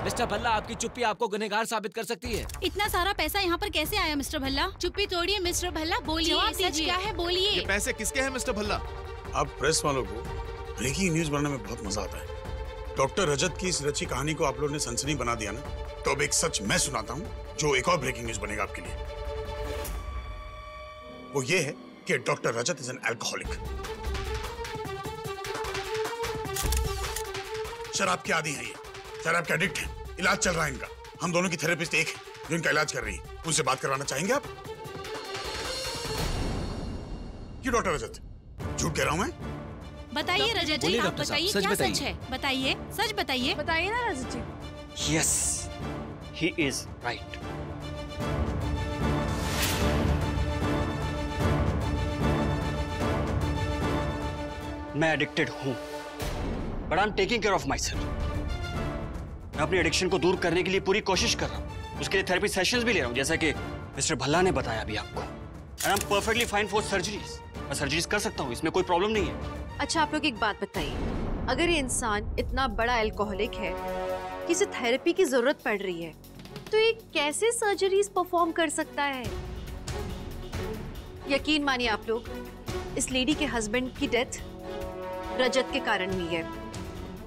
Mister Bhalla, आपकी चुप्पी आपको गुनहगार साबित कर सकती है। इतना सारा पैसा यहाँ पर कैसे आया मिस्टर भल्ला? चुप्पी तोड़िए मिस्टर भल्ला, बोलिए, सच क्या है बोलिए। ये पैसे किसके हैं मिस्टर भल्ला? आप प्रेस वालों को ब्रेकिंग न्यूज बनाने में बहुत मजा आता है। डॉक्टर रजत की इस रची कहानी को आप लोगों ने सनसनी बना दिया ना, तो अब एक सच मैं सुनाता हूँ जो एक और ब्रेकिंग न्यूज बनेगा आपके लिए। वो ये है कि doctor Rajat is an alcoholic. शराब के आदी हैं ये, शराब के एडिक्ट हैं। इलाज चल रहा है इनका। हम दोनों की थेरेपिस्ट एक है जो इनका इलाज कर रही है। उनसे बात करवाना चाहेंगे आप? क्यों डॉक्टर रजत, झूठ कह रहा हूं मैं? बताइए रजत जी, आप बताइए क्या सच है? बताइए, सच बताइए। बताइए ना Rajat ji. Yes, he is right. मैं एडिक्टेड हूं, but I am taking care of myself. मैं अपनी एडिक्शन को दूर करने के लिए पूरी कोशिश कर रहा हूं। उसके लिए थेरेपी सेशंस भी ले रहा हूं, जैसा कि मिस्टर भल्ला ने बताया अभी आपको। And I am perfectly fine for surgeries. मैं सर्जरीज कर सकता हूं, इसमें कोई प्रॉब्लम नहीं है। अच्छा, आप लोग एक बात बताइए, अगर ये इंसान इतना बड़ा अल्कोहलिक है कि इसे थेरेपी की जरूरत पड़ रही है, तो ये कैसे सर्जरीज परफॉर्म कर सकता है? यकीन मानिए आप लोग, इस लेडी के हस्बैंड की डेथ रजत के कारण हुई है।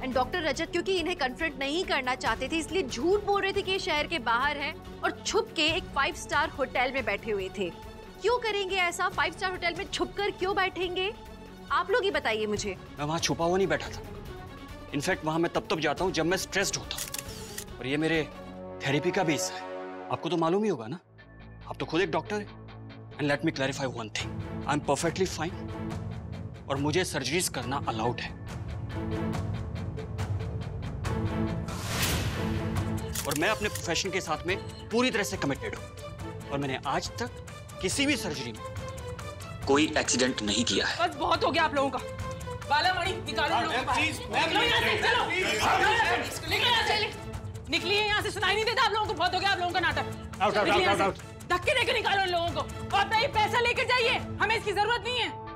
एंड डॉक्टर रजत क्योंकि इन्हें कन्फ्रंट नहीं करना चाहते थे, इसलिए झूठ बोल रहे थे कि ये शहर के बाहर हैं और छुप के एक 5 स्टार होटल में बैठे हुए थे। क्यों करेंगे ऐसा? 5 स्टार होटल में छुपकर क्यों बैठेंगे? आप लोग ही बताइए मुझे। मैं वहां छुपा हुआ नहीं बैठा था। इनफैक्ट वहां मैं तब जाता हूं जब मैं स्ट्रेस्ड होता हूं, और ये मेरे थेरेपी का भी हिस्सा है। आपको तो मालूम ही होगा ना, आप तो खुद एक डॉक्टर हैं। And let me clarify one thing, I am perfectly fine और मुझे सर्जरीज करना अलाउड है। और मैं अपने प्रोफेशन के साथ में पूरी तरह से कमिटेड हूं, और मैंने आज तक किसी भी सर्जरी में कोई एक्सीडेंट नहीं किया है। बस बहुत हो गया आप लोगों का। बाला मणि निकालो लोगों को। निकलिए यहाँ से, सुनाई नहीं देता आप लोगों को? बहुत हो गया आप लोगों का नाटक। Out out out out. धक्के देकर निकालो इन लोगों को और अपना ये पैसा लेकर जाइए, हमें इसकी जरूरत नहीं है।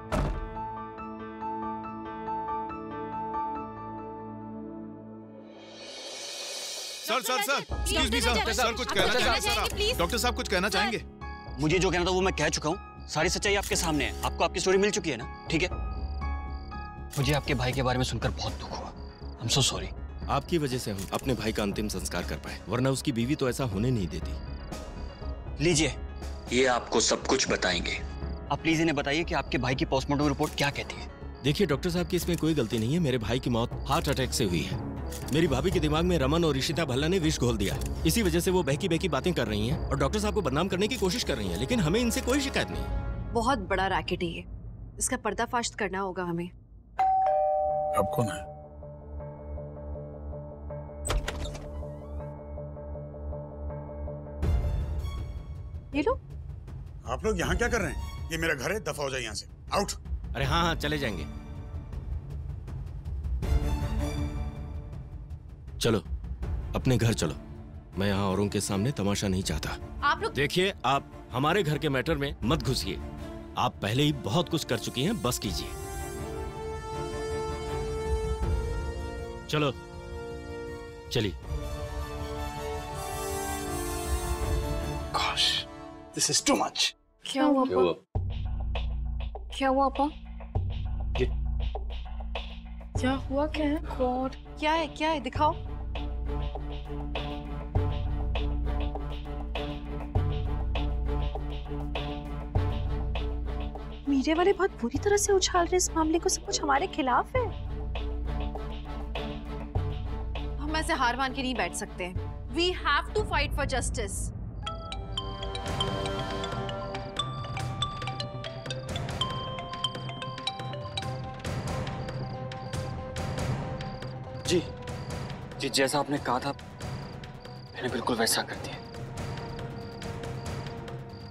सर एक्सक्यूज मी सर, कुछ कहना चाहेंगे सर आप? डॉक्टर साहब कुछ कहना चाहेंगे? मुझे जो कहना था वो मैं कह चुका हूँ। सारी सच्चाई आपके सामने है। आपको आपकी स्टोरी मिल चुकी है ना? ठीक है। मुझे आपके भाई के बारे में सुनकर बहुत दुख हुआ। I am so sorry. आपकी वजह से हम अपने भाई का अंतिम संस्कार कर पाए, वरना उसकी बीवी तो ऐसा होने नहीं देती। लीजिए, ये आपको सब कुछ बताएंगे। आप प्लीज इन्हें बताइए कि आपके भाई की पोस्टमार्टम रिपोर्ट क्या कहती है। देखिए डॉक्टर साहब की इसमें कोई गलती नहीं है। मेरे भाई की मौत हार्ट अटैक से हुई है। मेरी भाभी के दिमाग में रमन और ऋषिता भल्ला ने विष घोल दिया। इसी वजह से वो बहकी बहकी बातें कर रही हैं और डॉक्टर साहब को बदनाम करने की कोशिश कर रही हैं, लेकिन हमें इनसे कोई शिकायत नहीं। बहुत बड़ा रैकेट है ये, इसका पर्दाफाश करना होगा हमें। अब कौन है? ये लो। आप लोग यहाँ क्या कर रहे हैं? ये मेरा घर है, दफा हो जाए यहाँ से। आउट। अरे हाँ, चले जाएंगे। चलो अपने घर चलो। मैं यहाँ औरों के सामने तमाशा नहीं चाहता। आप लोग देखिए, आप हमारे घर के मैटर में मत घुसिए। आप पहले ही बहुत कुछ कर चुकी हैं, बस कीजिए। चलो चलिए। Gosh, this is too much. क्या हुआ पापा? क्या हुआ पापा? क्या हुआ? क्या है? गॉड, क्या है? क्या है? दिखाओ। मीडिया वाले बहुत बुरी तरह से उछाल रहे इस मामले को, सब कुछ हमारे खिलाफ है। हम ऐसे हार मान के नहीं बैठ सकते। We have to fight for justice. जी, जैसा आपने कहा था मैंने बिल्कुल वैसा कर दिया।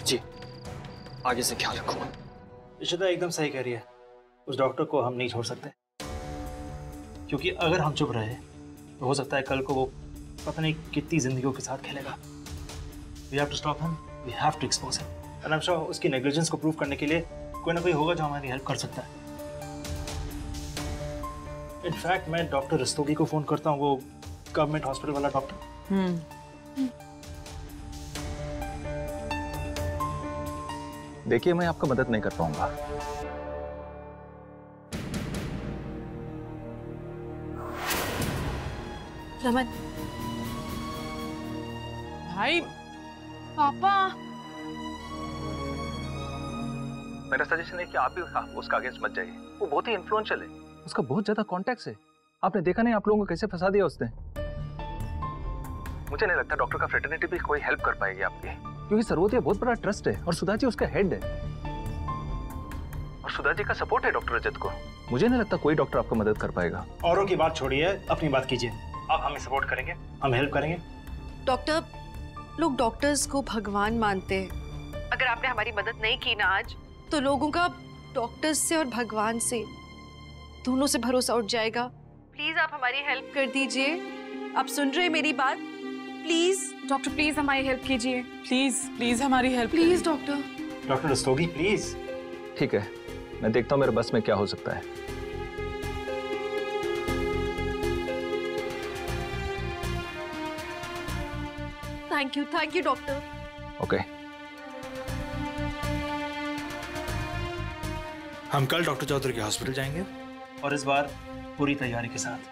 जी, आगे से ख्याल रखूंगा। इशिता एकदम सही कह रही है। उस डॉक्टर को हम नहीं छोड़ सकते, क्योंकि अगर हम चुप रहे तो हो सकता है कल को वो पता नहीं कितनी जिंदगियों के साथ खेलेगा। We have to stop him, we have to expose him, and I'm sure उसकी नेग्लिजेंस को प्रूव करने के लिए कोई ना कोई होगा जो हमारी हेल्प कर सकता है। इनफैक्ट मैं डॉक्टर रस्तोगी को फोन करता हूँ, वो गवर्नमेंट हॉस्पिटल वाला डॉक्टर। देखिए, मैं आपका मदद नहीं कर पाऊंगा। रमन। भाई पापा, मेरा सजेशन है कि आप भी उसका अगेंस्ट मत जाइए। वो बहुत ही इन्फ्लुएंशियल है, उसका बहुत ज्यादा कॉन्टैक्ट्स है। आपने देखा नहीं आप लोगों को कैसे फंसा दिया उसने। मुझे नहीं लगता डॉक्टर का फ्रेटर्निटी भी कोई हेल्प कर पाएगी आपकी, क्योंकि सर्वोदय बहुत बड़ा ट्रस्ट है और सुधा जी उसका हेड है और सुधा जी का सपोर्ट है डॉक्टर रजत को। मुझे नहीं लगता कोई डॉक्टर आपको मदद कर पाएगा। औरों की बात छोड़िए, अपनी बात कीजिए। आप हमें सपोर्ट करेंगे, हम हेल्प करेंगे। डॉक्टर, लोग डॉक्टर्स को भगवान मानते हैं। अगर आपने हमारी मदद नहीं की ना आज, तो लोगों का डॉक्टर्स से और भगवान से दोनों से भरोसा उठ जाएगा। प्लीज आप हमारी हेल्प कर दीजिए। आप सुन रहे हैं मेरी बात? प्लीज डॉक्टर प्लीज हमारी हेल्प कीजिए, प्लीज प्लीज हमारी help, please doctor. Doctor Rastogi please. ठीक है, मैं देखता हूँ मेरे बस में क्या हो सकता है। Thank you doctor. ओके। हम कल डॉक्टर चौधरी के हॉस्पिटल जाएंगे और इस बार पूरी तैयारी के साथ।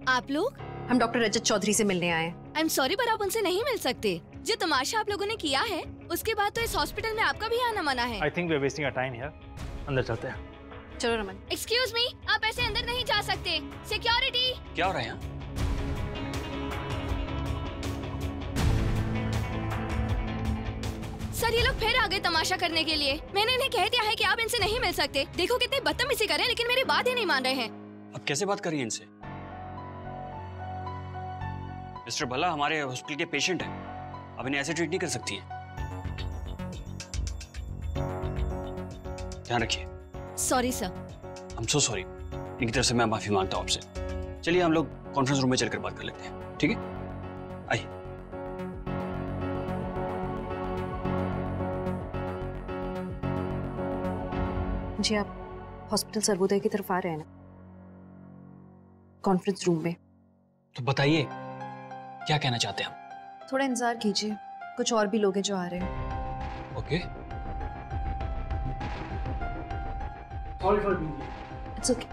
आप लोग? हम डॉक्टर रजत चौधरी से मिलने आए हैं। आई एम सॉरी, पर आप उनसे नहीं मिल सकते। जो तमाशा आप लोगों ने किया है, उसके बाद तो इस हॉस्पिटल में आपका भी आना मना है। I think we are wasting our time here. अंदर चलते हैं। चलो रमन। एक्सक्यूज मी, आप ऐसे अंदर नहीं जा सकते। सिक्योरिटी। क्या हो रहा है यहाँ? सर, ये लोग फिर आ गए तमाशा करने के लिए। मैंने इन्हें कह दिया है कि आप इनसे नहीं मिल सकते। देखो कितनी बदतमीजी कर रहे हैं, लेकिन मेरी बात ही नहीं मान रहे हैं। अब कैसे बात करिए इनसे? मिस्टर भल्ला हमारे हॉस्पिटल के पेशेंट हैं, अब इन्हें ऐसे ट्रीट नहीं कर सकती है। ध्यान रखिए। Sorry sir. I am so sorry. इनकी तरफ से मैं माफी मांगता हूँ आपसे। चलिए हम लोग कॉन्फ्रेंस रूम में चलकर बात कर लेते हैं, ठीक है? आइए। जी, आप हॉस्पिटल सर्वोदय की तरफ आ रहे हैं ना? कॉन्फ्रेंस रूम में। तो बताइए क्या कहना चाहते हैं हम? थोड़ा इंतजार कीजिए, कुछ और भी लोग हैं जो आ रहे हैं। ओके। It's okay.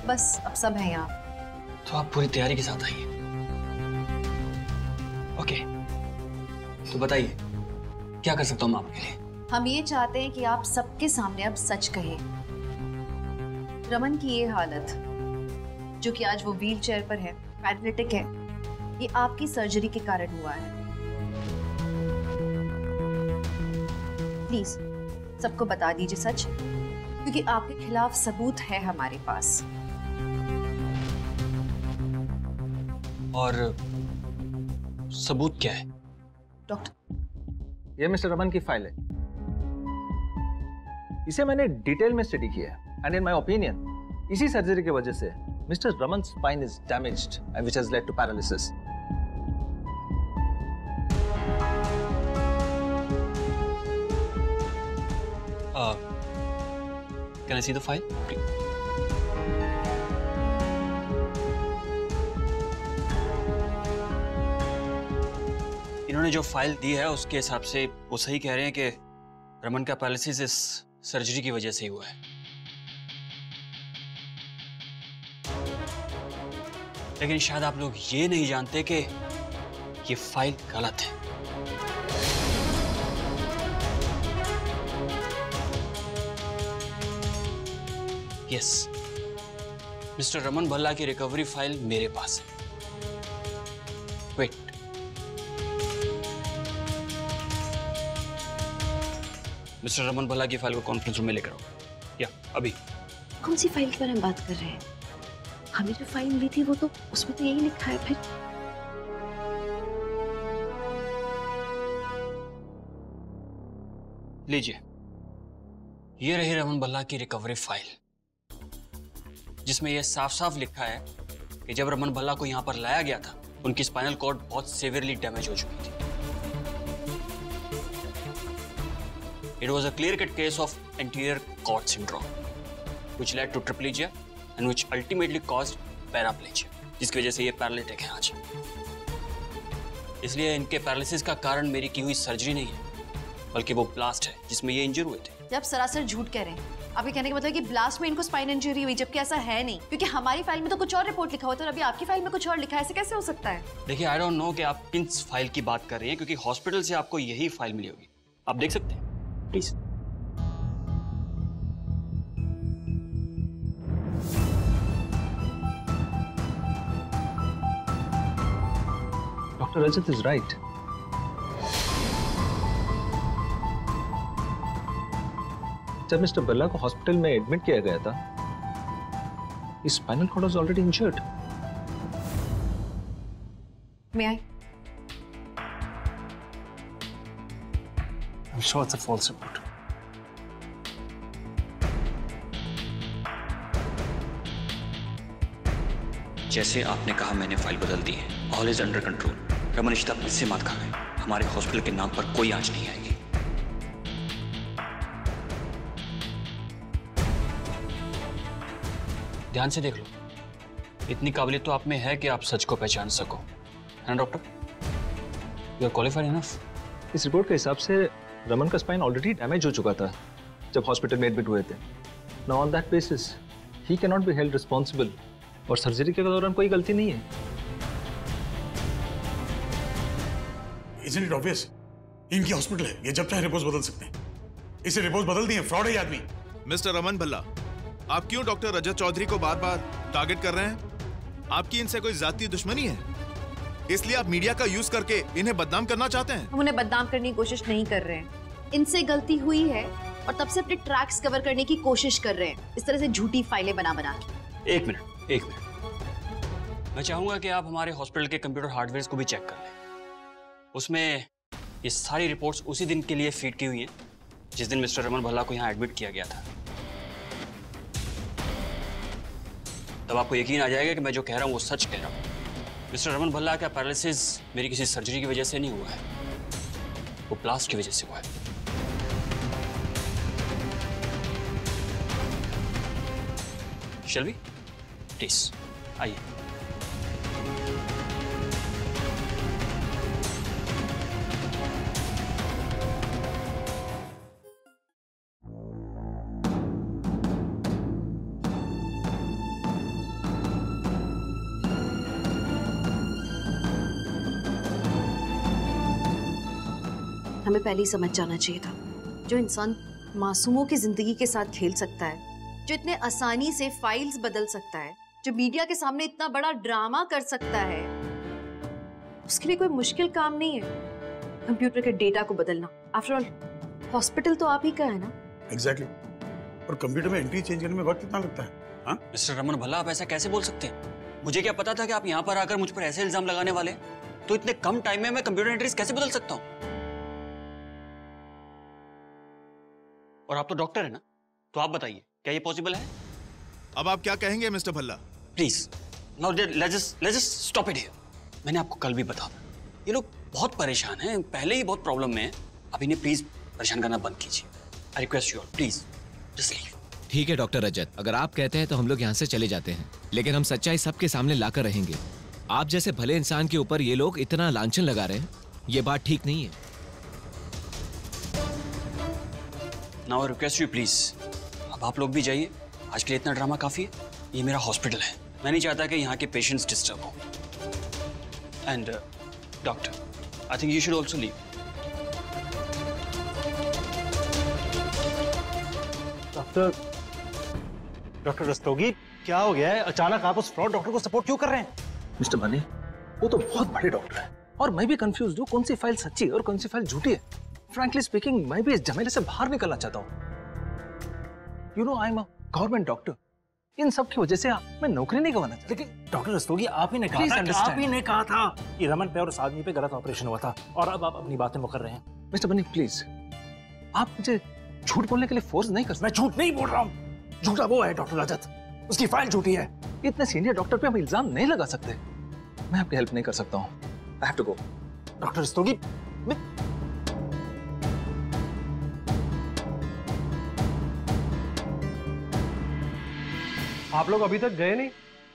बस अब सब है यहाँ। तो आप पूरी तैयारी के साथ आइए। ओके, तो बताइए क्या कर सकता हूँ मैं आपके लिए? हम ये चाहते हैं कि आप सबके सामने अब सच कहें। रमन की ये हालत, जो कि आज वो व्हील चेयर पर है, पैरालिटिक है, ये आपकी सर्जरी के कारण हुआ है। प्लीज सबको बता दीजिए सच, क्योंकि आपके खिलाफ सबूत है हमारे पास। और सबूत क्या है? डॉक्टर, ये मिस्टर रमन की फाइल है। इसे मैंने डिटेल में स्टडी किया है एंड इन माय ओपिनियन इसी सर्जरी की वजह से mister Raman spine is damaged and which has led to paralysis. Can I see the file? इन्होंने जो फाइल दी है उसके हिसाब से वो सही कह रहे हैं कि रमन का पैरालिसिस इस सर्जरी की वजह से ही हुआ है। लेकिन शायद आप लोग ये नहीं जानते कि ये फाइल गलत है। यस, मिस्टर रमन भल्ला की रिकवरी फाइल मेरे पास है। वेट, मिस्टर रमन भल्ला की फाइल को कॉन्फ्रेंस रूम में लेकर आओ। या अभी। कौन सी फाइल के बारे में बात कर रहे हैं? हमें जो फाइल मिली थी वो तो उसमें तो यही लिखा है। फिर लीजिए, ये रही रमन भल्ला की रिकवरी फाइल। जिसमें यह साफ साफ लिखा है कि जब रमन भल्ला को यहाँ पर लाया गया था उनकी स्पाइनल कॉर्ड बहुत सीवियरली डैमेज हो चुकी थी। It was a clear-cut case of anterior cord syndrome, which led to triplegia and which ultimately caused paraplegia, जिसकी वजह से ये पैरालिटिक है आज। इसलिए इनके पैरालिसिस का कारण मेरी की हुई सर्जरी नहीं है, बल्कि वो ब्लास्ट है जिसमें ये इंजर हुए थे। जब सरासर झूठ कह रहे हैं। आपके कहने का मतलब कि ब्लास्ट में इनको स्पाइन इंजरी हुई, जबकि ऐसा है नहीं, क्योंकि हमारी फाइल में तो कुछ और रिपोर्ट लिखा हुआ था और अभी आपकी फाइल में कुछ और लिखा है। ऐसे कैसे हो सकता है? देखिए, आई डोंट नो कि आप किन फाइल की बात कर रही हैं, क्योंकि हॉस्पिटल से आपको यही फाइल मिली होगी। आप देख सकते हैं please. Doctor Rajat is right. जब मिस्टर भल्ला को हॉस्पिटल में एडमिट किया गया था, his spinal cord was already injured. May I? I'm sure it's a false report. जैसे आपने कहा, मैंने फाइल बदल दी है। All is under control. Raman इश्ता मुझसे मत कहा है, हमारे हॉस्पिटल के नाम पर कोई आंच नहीं आएगी। ध्यान से देख लो, इतनी काबिलियत तो आप में है कि आप सच को पहचान सको, है ना doctor? You are qualified enough. इस रिपोर्ट के हिसाब से रमन का स्पाइन ऑलरेडी डैमेज हो चुका था जब हॉस्पिटल में एडमिट हुए थे। Now on that basis he can not be held responsible, और सर्जरी के दौरान कोई गलती नहीं है। Isn't it obvious? इनकी हॉस्पिटल है, ये जब चाहे रिपोर्ट बदल सकते हैं। इसे रिपोर्ट बदल दी है, फ्रॉड है ये आदमी। मिस्टर रमन भल्ला, आप क्यों डॉक्टर रजत चौधरी को बार बार टारगेट कर रहे हैं? आपकी इनसे कोई जाती दुश्मनी है, इसलिए आप मीडिया का यूज करके इन्हें बदनाम करना चाहते हैं? हम उन्हें बदनाम करने की कोशिश नहीं कर रहे हैं। इनसे गलती हुई है और तब से अपने ट्रैक्स कवर करने की कोशिश कर रहे हैं, इस तरह से झूठी फाइलें बना के। एक मिनट। मैं चाहूंगा कि आप हमारे हॉस्पिटल के कंप्यूटर हार्डवेयर को भी चेक कर लें। उसमें ये सारी रिपोर्ट्स उसी दिन के लिए फीड की हुई हैं जिस दिन मिस्टर रमन भल्ला को यहाँ एडमिट किया गया था। तब आपको यकीन आ जाएगा कि मैं जो कह रहा हूँ वो सच कह रहा हूँ। मिस्टर रमन भल्ला का पैरालिसिस मेरी किसी सर्जरी की वजह से नहीं हुआ है, वो ब्लास्ट की वजह से हुआ है। शैल वी प्लीज आइए। हमें पहले ही समझ जाना चाहिए था, जो इंसान मासूमों की जिंदगी के साथ खेल सकता है, जो इतने आसानी से फाइल्स बदल सकता है, जो मीडिया के सामने इतना बड़ा ड्रामा कर सकता है, उसके लिए कोई मुश्किल काम नहीं है कंप्यूटर के डेटा को बदलना। आफ्टर ऑल हॉस्पिटल तो आप ही का है ना। एग्जैक्टली। और कंप्यूटर में एंट्री चेंज करने में वक्त कितना लगता है? हाँ मिस्टर रमन भल्ला, आप ऐसा कैसे बोल सकते हैं? मुझे क्या पता था कि आप यहाँ पर आकर मुझ पर ऐसे इल्जाम लगाने वाले? तो इतने कम टाइम में मैं कंप्यूटर एंट्रीज कैसे बदल सकता हूँ? और आप तो डॉक्टर है ना, तो आप बताइए क्या ये पॉसिबल है? अब आप क्या कहेंगे mister Bhalla? Please now let's just stop it here. मैंने आपको कल भी बताया, ये लोग बहुत परेशान हैं, पहले ही बहुत प्रॉब्लम में हैं। अब इन्हें प्लीज परेशान करना बंद कीजिए। I request you all, please just leave. ठीक है डॉक्टर रजत, अगर आप कहते हैं तो हम लोग यहाँ से चले जाते हैं, लेकिन हम सच्चाई सबके सामने लाकर रहेंगे। आप जैसे भले इंसान के ऊपर ये लोग इतना लांछन लगा रहे हैं, ये बात ठीक नहीं है। Now I request you please, अब आप लोग भी जाइए। आज के लिए इतना ड्रामा काफी है। ये मेरा हॉस्पिटल है, मैं नहीं चाहता कि यहाँ के पेशेंट्स डिस्टर्ब हो। And doctor, I think you should also leave. Doctor Rastogi, क्या हो गया है? अचानक आप उस फ्रॉड डॉक्टर को सपोर्ट क्यों कर रहे हैं? मिस्टर बने, वो तो बहुत बड़े डॉक्टर है और मैं भी कंफ्यूज हूँ कौन सी फाइल सच्ची और कौन सी फाइल झूठी है। फ्रैंकली स्पीकिंग, मैं भी इस झमेले से बाहर निकलना चाहता हूँ। You know, I am a government doctor. इन सब की वजह से मैं नौकरी नहीं गंवाना चाहता। लेकिन डॉक्टर रस्तोगी, आप ही ने कहा था कि रमन पे और उस आदमी पे गलत ऑपरेशन हुआ था, और अब आप अपनी बातें मुकर रहे हैं। मिस्टर बनी प्लीज, आप मुझे झूठ बोलने के लिए फोर्स नहीं कर सकते। मैं झूठ नहीं बोल रहा हूँ, झूठा वो है डॉक्टर रजत। उसकी फाइल झूठी है। इतने सीनियर डॉक्टर पे हम इल्जाम नहीं लगा सकते। मैं आपकी हेल्प नहीं कर सकता हूँ। I have to go. Doctor Rastogi, आप लोग अभी तक गए नहीं?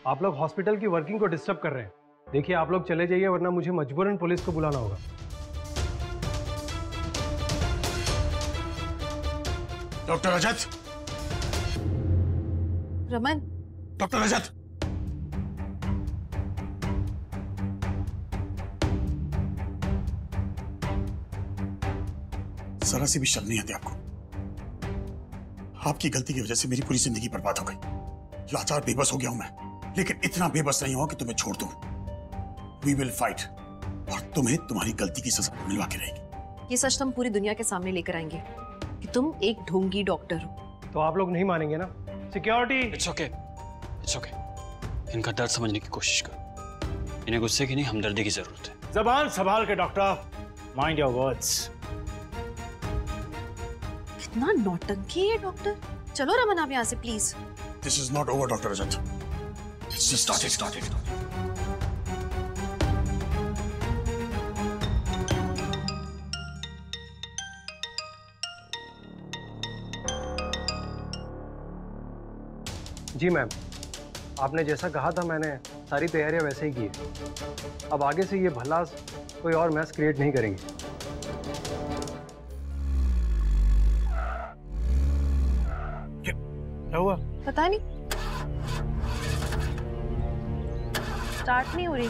आप लोग हॉस्पिटल की वर्किंग को डिस्टर्ब कर रहे हैं। देखिए आप लोग चले जाइए वरना मुझे मजबूरन पुलिस को बुलाना होगा। डॉक्टर रजत, रमन, डॉक्टर रजत, जरा सी भी शर्म नहीं आती आपको? आपकी गलती की वजह से मेरी पूरी जिंदगी बर्बाद हो गई। लाचार बेबस हो गया हूं मैं, लेकिन इतना बेबस नहीं हुआ कि तुम्हें छोड़ दूं। We will fight और तुम्हें तुम्हारी गलती की सजा मिलवा के रहेगी। ये सच तुम पूरी दुनिया के सामने लेकर आएंगे कि तुम एक ढोंगी डॉक्टर हो। तो आप लोग नहीं मानेंगे ना? Security. It's okay, it's okay. इनका दर्द समझने की कोशिश करो। इन्हें गुस्से की नहीं, हमदर्दी की जरूरत है। जबान संभाल के डॉक्टर, माइंड योर वर्ड्स। कितना नौटंकी है डॉक्टर। चलो रमन आप यहाँ से please. This is not over, Dr. Rajat. It's just started. जी मैम, आपने जैसा कहा था मैंने सारी तैयारियां वैसे ही की है। अब आगे से ये भला कोई और मैस क्रिएट नहीं करेंगे। क्या हुआ? पता नहीं, स्टार्ट नहीं हो रही।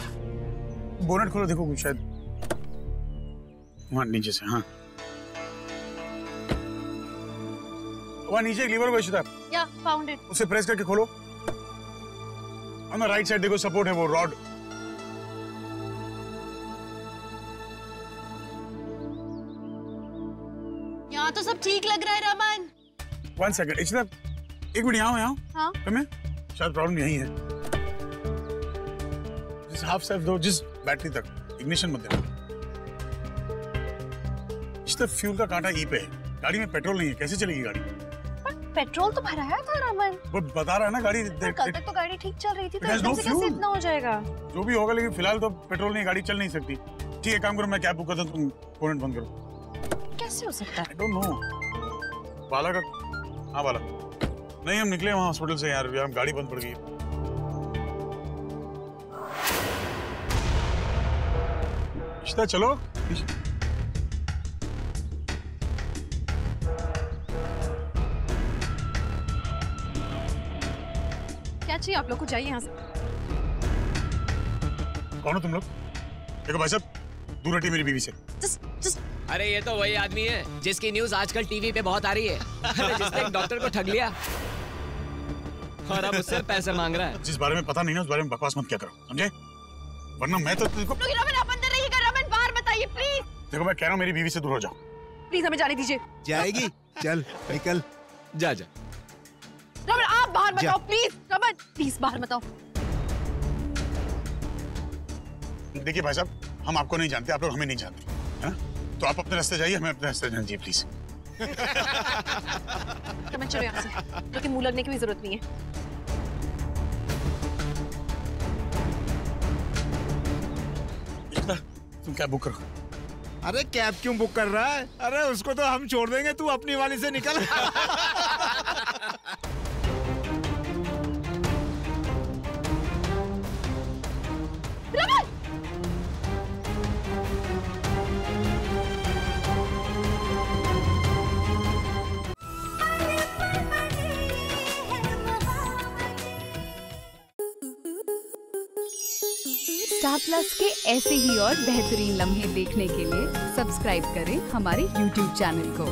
बोनट खोलो, देखो कुछ शायद वहां नीचे से। हाँ वहां नीचे एक लीवर को इश्यू था। या फाउंड इट। उसे प्रेस करके खोलो। ऑन द राइट साइड देखो सपोर्ट है, वो रॉड। यहाँ तो सब ठीक लग रहा है रमन। 1 सेकंड इश्यू, एक मिनट यहाँ। हाँ तुम्हें शायद प्रॉब्लम यही है। जिस हाफ सेल्फ दो, जिस बैटरी तक इग्निशन मत देना। इस तरफ फ्यूल का कांटा ई पे है। गाड़ी में पेट्रोल नहीं है, कैसे चलेगी गाड़ी? पर पेट्रोल तो भराया था रमन। वो बता रहा है ना गाड़ी। कल तक तो गाड़ी ठीक चल रही थी, तो no कैसे इतना हो जाएगा? जो भी होगा, लेकिन फिलहाल तो पेट्रोल नहीं, गाड़ी चल नहीं सकती। ठीक है, काम करो, मैं कैब बुक करता हूँ, तुम फोन बंद करो। कैसे हो सकता है? I don't know। बाला का, हाँ बाला। नहीं हम निकले वहाँ हॉस्पिटल से यार, हम गाड़ी बंद पड़ गई। इश्ता चलो। क्या चाहिए आप लोग को? जाइए यहाँ से। कौन हो तुम लोग? देखो भाई साहब, दूर हटिए मेरी बीवी से। just... अरे ये तो वही आदमी है जिसकी न्यूज आजकल टीवी पे बहुत आ रही है। जिसने एक डॉक्टर को ठग लिया और अब उससे पैसे मांग रहा है। जिस बारे में पता नहीं ना, उस बारे में बकवास मत क्या करो, समझे? वरना मैं तो तुमको। रमन आप अंदर रहिएगा, रमन बाहर बताइए प्लीज। देखो मैं कह रहा हूँ, मेरी बीवी से दूर हो जाओ। प्लीज हमें जाने दीजिए। जाएगी? चल निकल। जा। रमन आप बाहर बताओ प्लीज। रमन प्लीज बाहर बताओ। देखिए भाई साहब, हम आपको नहीं जानते, आप लोग हमें नहीं जानते, है ना? तो आप अपने रास्ते जाइए, हमें अपने रास्ते जाने दीजिए प्लीज। रमन चलो यहाँ से, क्योंकि मुंह लगने की भी जरूरत नहीं है। तुम कैब बुक करो। अरे कैब क्यों बुक कर रहा है? अरे उसको तो हम छोड़ देंगे, तू अपनी वाली से निकल। स्टार प्लस के ऐसे ही और बेहतरीन लम्हे देखने के लिए सब्सक्राइब करें हमारे YouTube चैनल को।